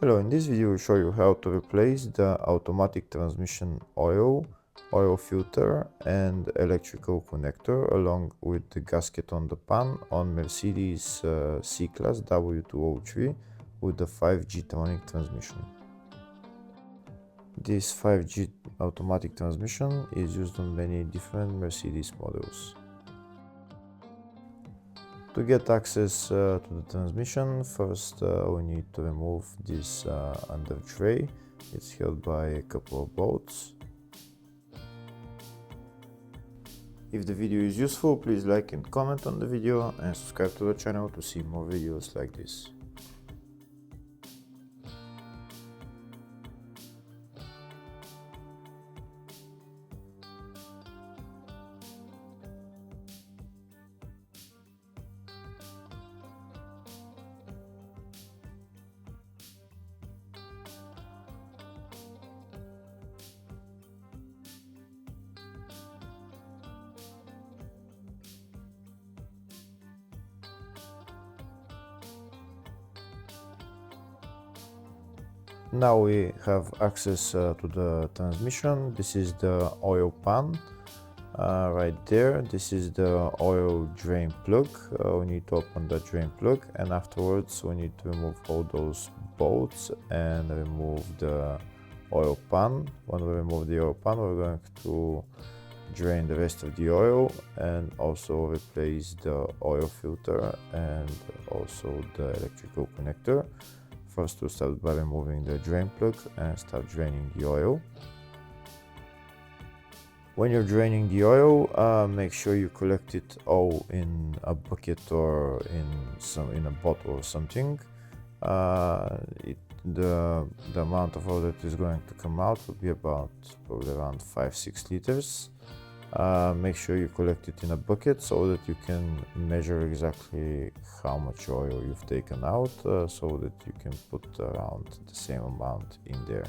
Hello, in this video I will show you how to replace the automatic transmission oil filter and electrical connector along with the gasket on the pan on Mercedes C-Class W203 with the 5G-Tronic transmission. This 5G automatic transmission is used on many different Mercedes models. To get access to the transmission, first we need to remove this under tray. It's held by a couple of bolts. If the video is useful, please like and comment on the video and subscribe to the channel to see more videos like this. Now we have access to the transmission. This is the oil pan right there. This is the oil drain plug. We need to open the drain plug, and afterwards we need to remove all those bolts and remove the oil pan. When we remove the oil pan, we're going to drain the rest of the oil and also replace the oil filter and also the electrical connector. First, we'll start by removing the drain plug and start draining the oil. When you're draining the oil, make sure you collect it all in a bucket or in a bottle or something. The amount of oil that is going to come out will be about probably around 5-6 liters. Make sure you collect it in a bucket so that you can measure exactly how much oil you've taken out, so that you can put around the same amount in there.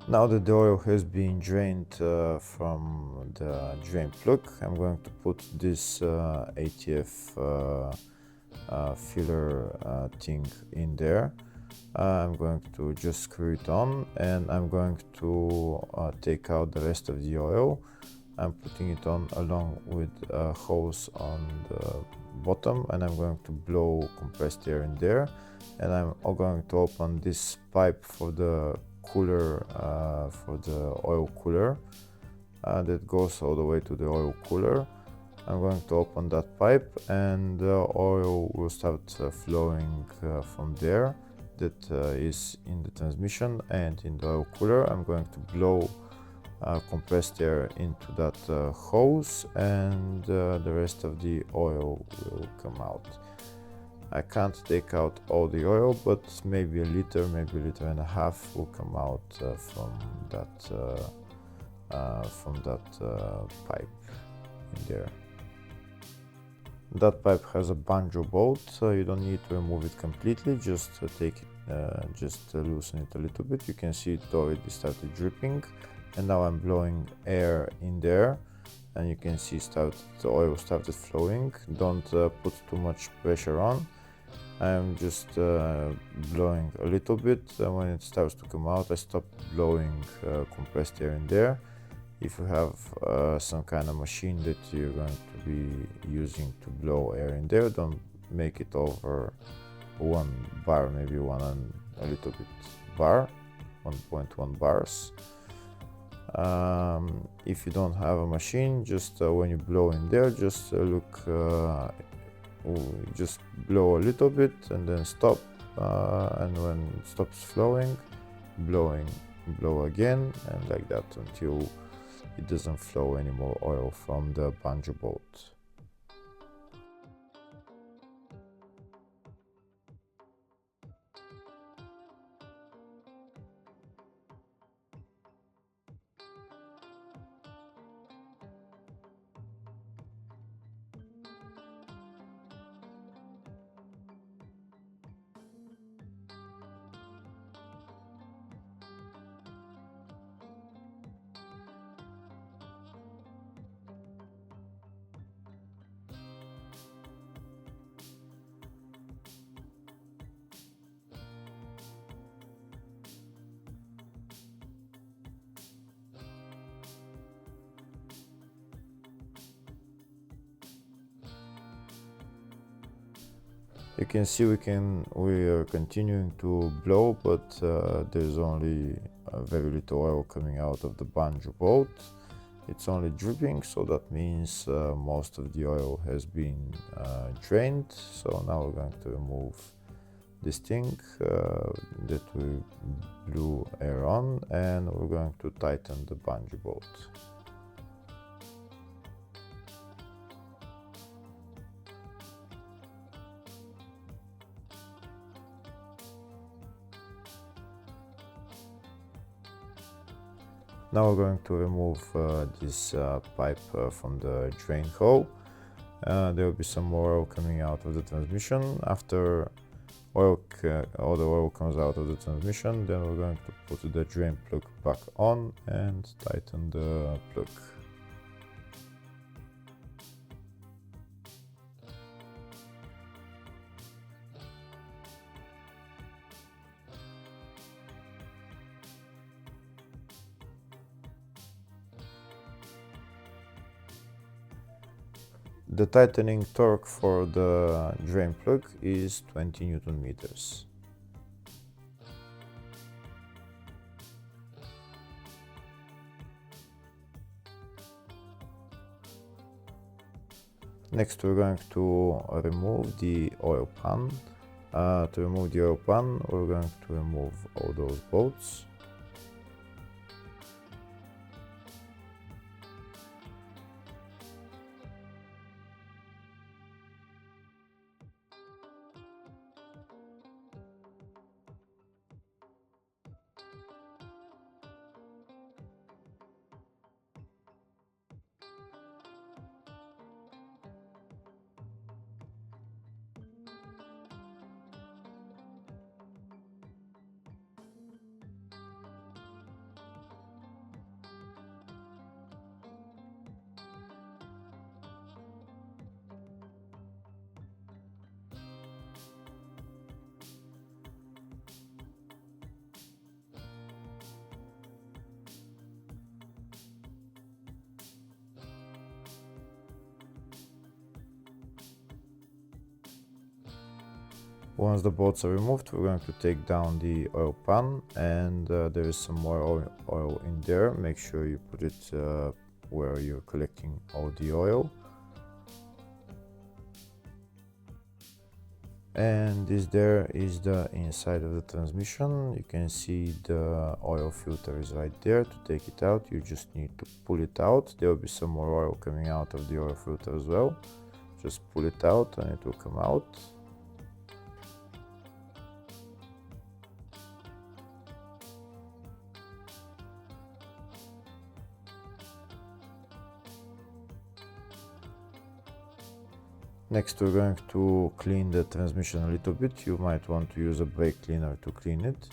Now that the oil has been drained from the drain plug, I'm going to put this ATF filler thing in there. I'm going to just screw it on, and I'm going to take out the rest of the oil. I'm putting it on along with a hose on the bottom, and I'm going to blow compressed air in there, and I'm going to open this pipe for the cooler, for the oil cooler that goes all the way to the oil cooler. I'm going to open that pipe, and the oil will start flowing from there. That is in the transmission and in the oil cooler. I'm going to blow compressed air into that hose, and the rest of the oil will come out. I can't take out all the oil, but maybe a liter, maybe a liter and a half will come out from that pipe in there. That pipe has a banjo bolt, so you don't need to remove it completely. Just take it, just loosen it a little bit. You can see it already started dripping, and now I'm blowing air in there, and you can see the oil started flowing. Don't put too much pressure on. I'm just blowing a little bit, and when it starts to come out, I stop blowing compressed air in there. If you have some kind of machine that you're going to be using to blow air in there, don't make it over 1 bar, maybe one and a little bit bar, 1.1 bars. If you don't have a machine, just when you blow in there, just just blow a little bit and then stop, and when it stops flowing, blow again, and like that until it doesn't flow any more oil from the banjo bolt. You can see we are continuing to blow, but there's only very little oil coming out of the banjo bolt. It's only dripping, so that means most of the oil has been drained. So now we're going to remove this thing that we blew air on, and we're going to tighten the banjo bolt. Now we're going to remove this pipe from the drain hole. There will be some more oil coming out of the transmission. After all the oil comes out of the transmission, then we're going to put the drain plug back on and tighten the plug. The tightening torque for the drain plug is 20 Newton meters. Next we're going to remove the oil pan. To remove the oil pan, we're going to remove all those bolts. Once the bolts are removed, we're going to take down the oil pan, and there is some more oil in there. Make sure you put it where you're collecting all the oil. And this there is the inside of the transmission. You can see the oil filter is right there. To take it out, you just need to pull it out. There will be some more oil coming out of the oil filter as well. Just pull it out and it will come out. Next we're going to clean the transmission a little bit. You might want to use a brake cleaner to clean it.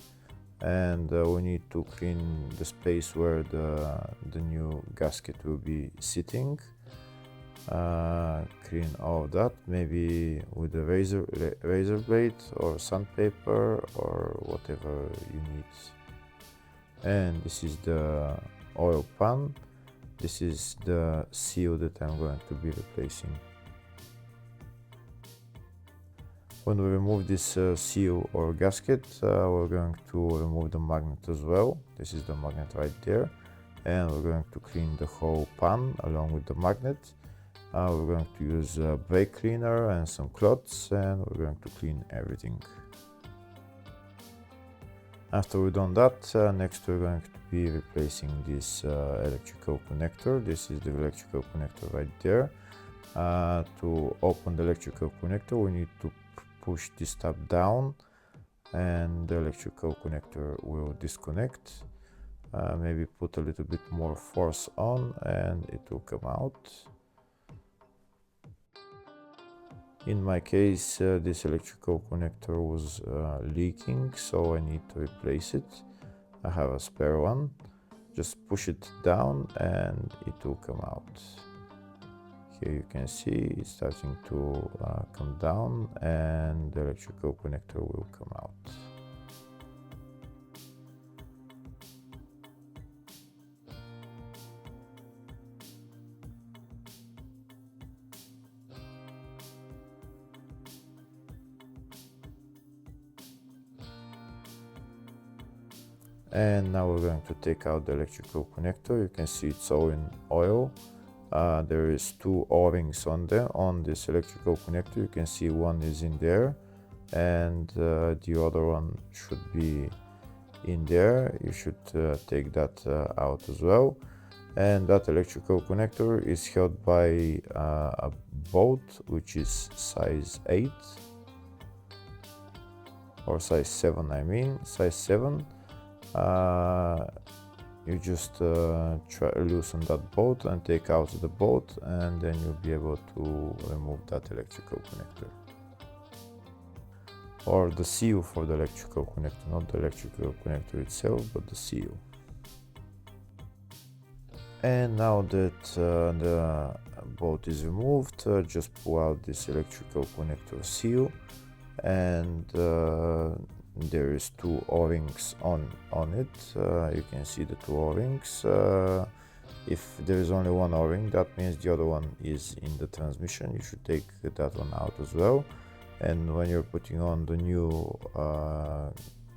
And we need to clean the space where the new gasket will be sitting. Clean all of that, maybe with a razor blade or sandpaper or whatever you need. And this is the oil pan. This is the seal that I'm going to be replacing. When we remove this seal or gasket, we're going to remove the magnet as well. This is the magnet right there. And we're going to clean the whole pan along with the magnet. We're going to use a brake cleaner and some cloths, and we're going to clean everything. After we've done that, next we're going to be replacing this electrical connector. This is the electrical connector right there. To open the electrical connector, we need to push this tab down and the electrical connector will disconnect. Maybe put a little bit more force on and it will come out. In my case, this electrical connector was leaking, so I need to replace it. I have a spare one. Just push it down and it will come out. Here you can see it's starting to come down and the electrical connector will come out. And now we're going to take out the electrical connector. You can see it's all in oil. There is two O-rings on there on this electrical connector. You can see one is in there and the other one should be in there. You should take that out as well. And that electrical connector is held by a bolt which is size 8 or size 7, I mean size 7. You just try to loosen that bolt and take out the bolt, and then you'll be able to remove that electrical connector. Or the seal for the electrical connector, not the electrical connector itself, but the seal. And now that the bolt is removed, just pull out this electrical connector seal, and there is two O-rings on it. You can see the two O-rings. If there is only one O-ring, that means the other one is in the transmission. You should take that one out as well. And when you're putting on the new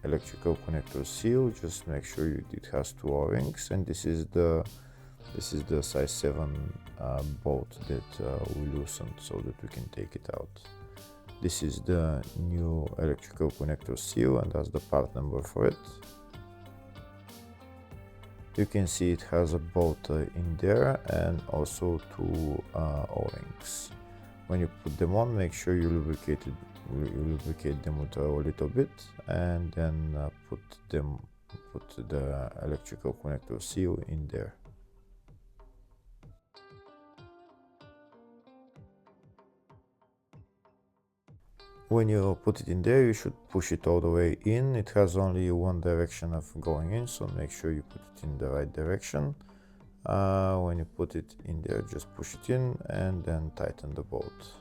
electrical connector seal, just make sure it has two O-rings. And this is the size 7 bolt that we loosened so that we can take it out. This is the new electrical connector seal, and that's the part number for it. You can see it has a bolt in there and also two O-rings. When you put them on, make sure you lubricate them with a little bit, and then put the electrical connector seal in there. When you put it in there, you should push it all the way in. It has only one direction of going in, so make sure you put it in the right direction. When you put it in there, just push it in and then tighten the bolt.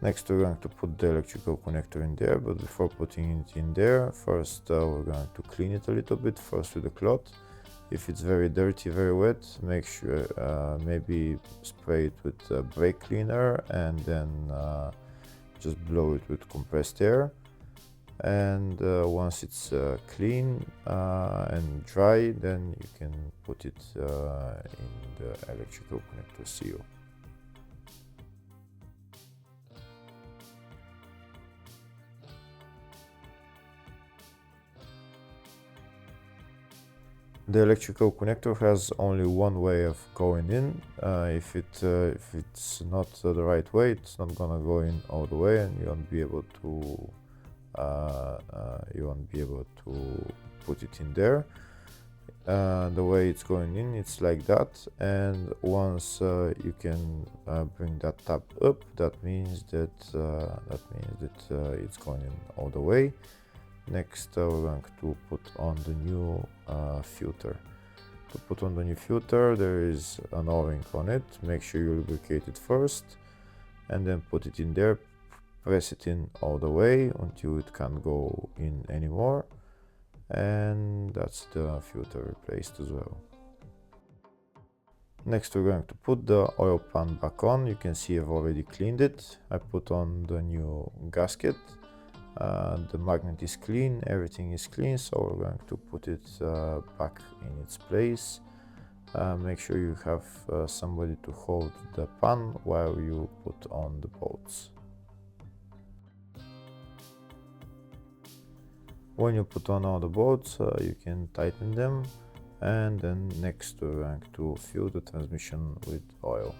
Next we're going to put the electrical connector in there, but before putting it in there, first we're going to clean it a little bit, first with a cloth. If it's very dirty, very wet, make sure maybe spray it with brake cleaner and then just blow it with compressed air. And once it's clean and dry, then you can put it in the electrical connector seal. The electrical connector has only one way of going in. If it's not the right way, it's not gonna go in all the way, and you won't be able to put it in there. the way it's going in, it's like that, and once you can bring that tab up, that means that it's going in all the way. Next, we're going to put on the new filter. To put on the new filter, there is an O-ring on it. Make sure you lubricate it first, and then put it in there. Press it in all the way until it can't go in anymore, and that's the filter replaced as well. Next, we're going to put the oil pan back on. You can see I've already cleaned it. I put on the new gasket. The magnet is clean, everything is clean, so we're going to put it back in its place. Make sure you have somebody to hold the pan while you put on the bolts. When you put on all the bolts, you can tighten them, and then next we're going to fill the transmission with oil.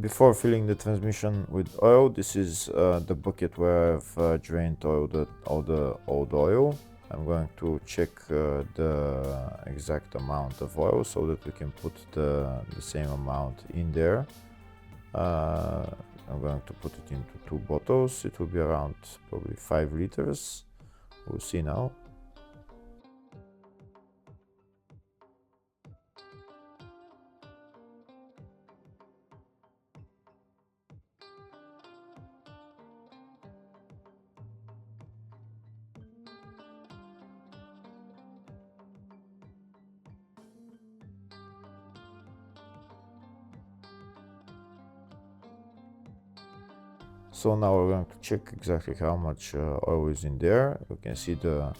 Before filling the transmission with oil, this is the bucket where I've drained all the old oil. I'm going to check the exact amount of oil so that we can put the same amount in there. I'm going to put it into 2 bottles. It will be around probably 5 liters. We'll see now. So now we're going to check exactly how much oil is in there. You can see the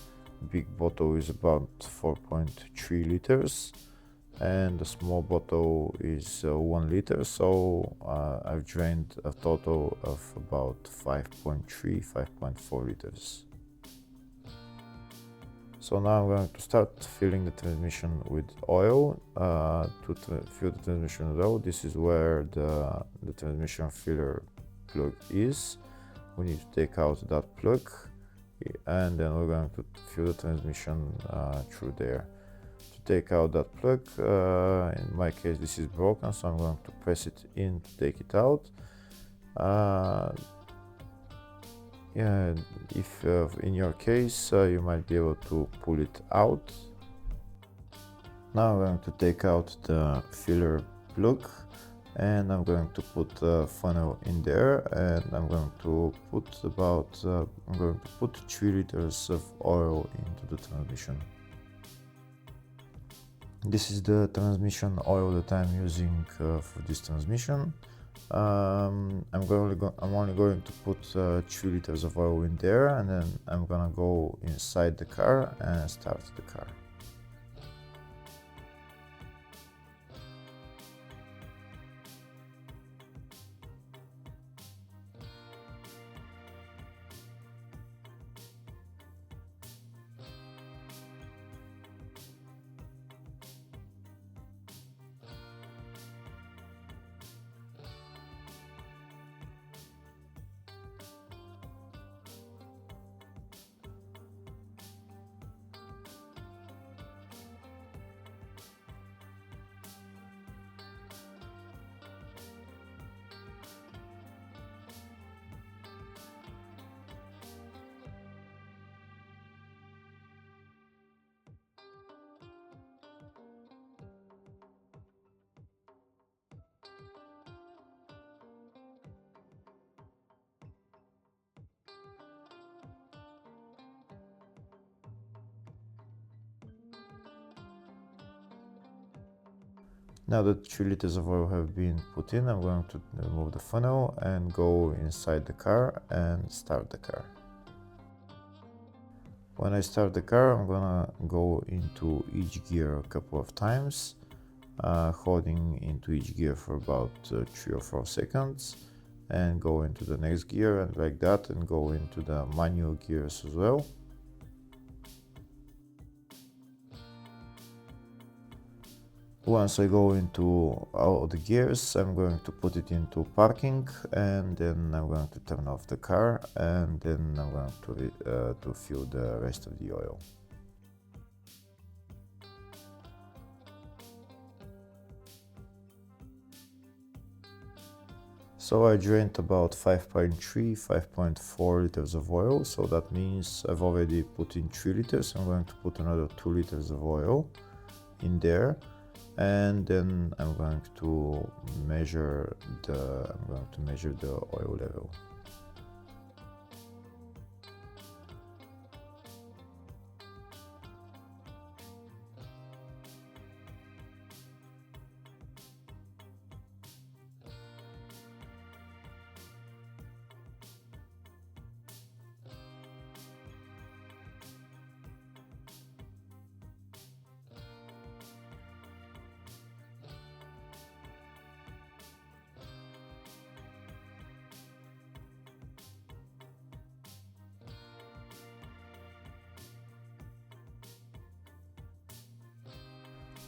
big bottle is about 4.3 liters and the small bottle is 1 liter. So I've drained a total of about 5.4 liters. So now I'm going to start filling the transmission with oil. To fill the transmission with oil, this is where the transmission filler plug is. We need to take out that plug, and then we're going to fill the transmission through there. To take out that plug, in my case this is broken, so I'm going to press it in to take it out. Yeah, if in your case you might be able to pull it out. Now I'm going to take out the filler plug, and I'm going to put a funnel in there, and I'm going to put 3 liters of oil into the transmission. This is the transmission oil that I'm using for this transmission. I'm only going to put 3 liters of oil in there, and then I'm gonna go inside the car and start the car. Now that 3 liters of oil have been put in, I'm going to remove the funnel and go inside the car and start the car. When I start the car, I'm gonna go into each gear a couple of times, holding into each gear for about 3 or 4 seconds, and go into the next gear and like that, and go into the manual gears as well. Once I go into all the gears, I'm going to put it into parking, and then I'm going to turn off the car, and then I'm going to fill the rest of the oil. So I drained about 5.3, 5.4 liters of oil, so that means I've already put in 3 liters. I'm going to put another 2 liters of oil in there, and then I'm going to measure the oil level.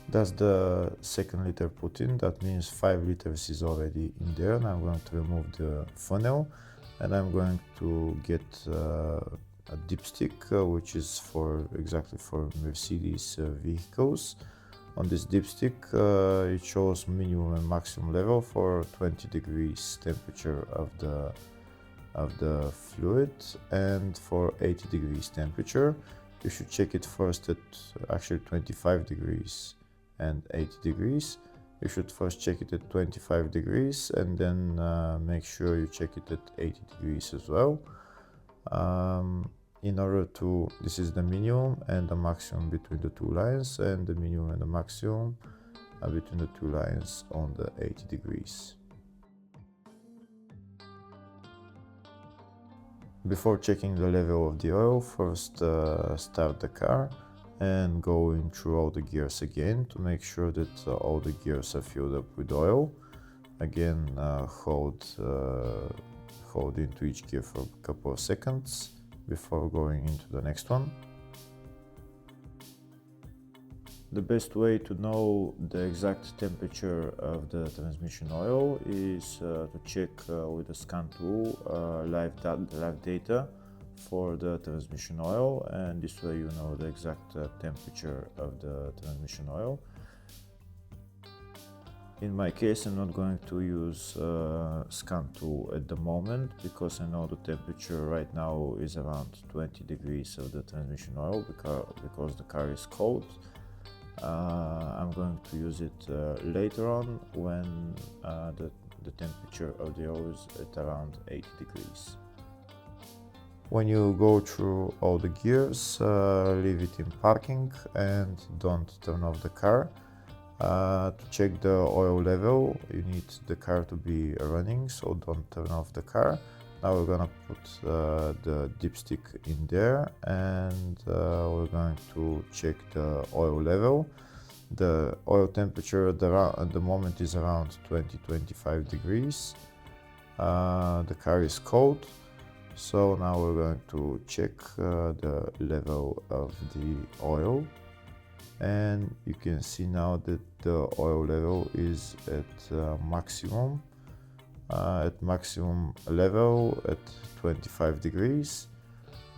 That's the second liter put in. That means 5 liters is already in there, and I'm going to remove the funnel, and I'm going to get a dipstick, which is exactly for Mercedes vehicles. On this dipstick, it shows minimum and maximum level for 20 degrees temperature of the fluid, and for 80 degrees temperature. You should check it first at actually 25 degrees and 80 degrees. You should first check it at 25 degrees, and then make sure you check it at 80 degrees as well. This is the minimum and the maximum between the two lines, and the minimum and the maximum between the two lines on the 80 degrees. Before checking the level of the oil, first start the car and going through all the gears again to make sure that all the gears are filled up with oil. Again, hold into each gear for a couple of seconds before going into the next one. The best way to know the exact temperature of the transmission oil is to check with the scan tool live data for the transmission oil, and this way you know the exact temperature of the transmission oil. In my case, I'm not going to use scan tool at the moment, because I know the temperature right now is around 20 degrees of the transmission oil, because the car is cold. I'm going to use it later on when the temperature of the oil is at around 80 degrees. When you go through all the gears, leave it in parking and don't turn off the car. To check the oil level, you need the car to be running, so don't turn off the car. Now we're gonna put the dipstick in there, and we're going to check the oil level. The oil temperature at the moment is around 20-25 degrees. The car is cold, so now we're going to check the level of the oil, and you can see now that the oil level is at maximum level at 25 degrees.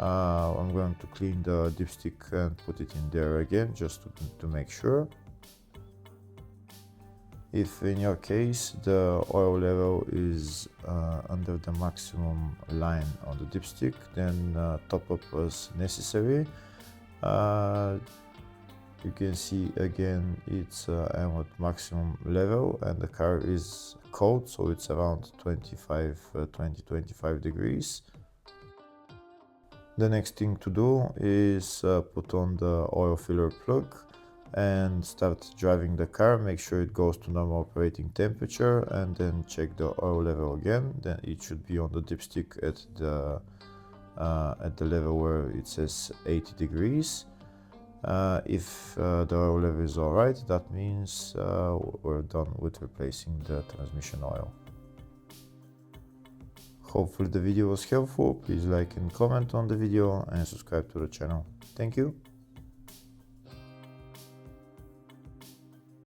I'm going to clean the dipstick and put it in there again, just to make sure. If in your case the oil level is under the maximum line on the dipstick, then top up as necessary. You can see again it's at maximum level, and the car is cold, so it's around 20-25 degrees. The next thing to do is put on the oil filler plug. and start driving the car. Make sure it goes to normal operating temperature, and then check the oil level again. Then it should be on the dipstick at the level where it says 80 degrees. If the oil level is alright, that means we're done with replacing the transmission oil. Hopefully the video was helpful. Please like and comment on the video and subscribe to the channel. Thank you.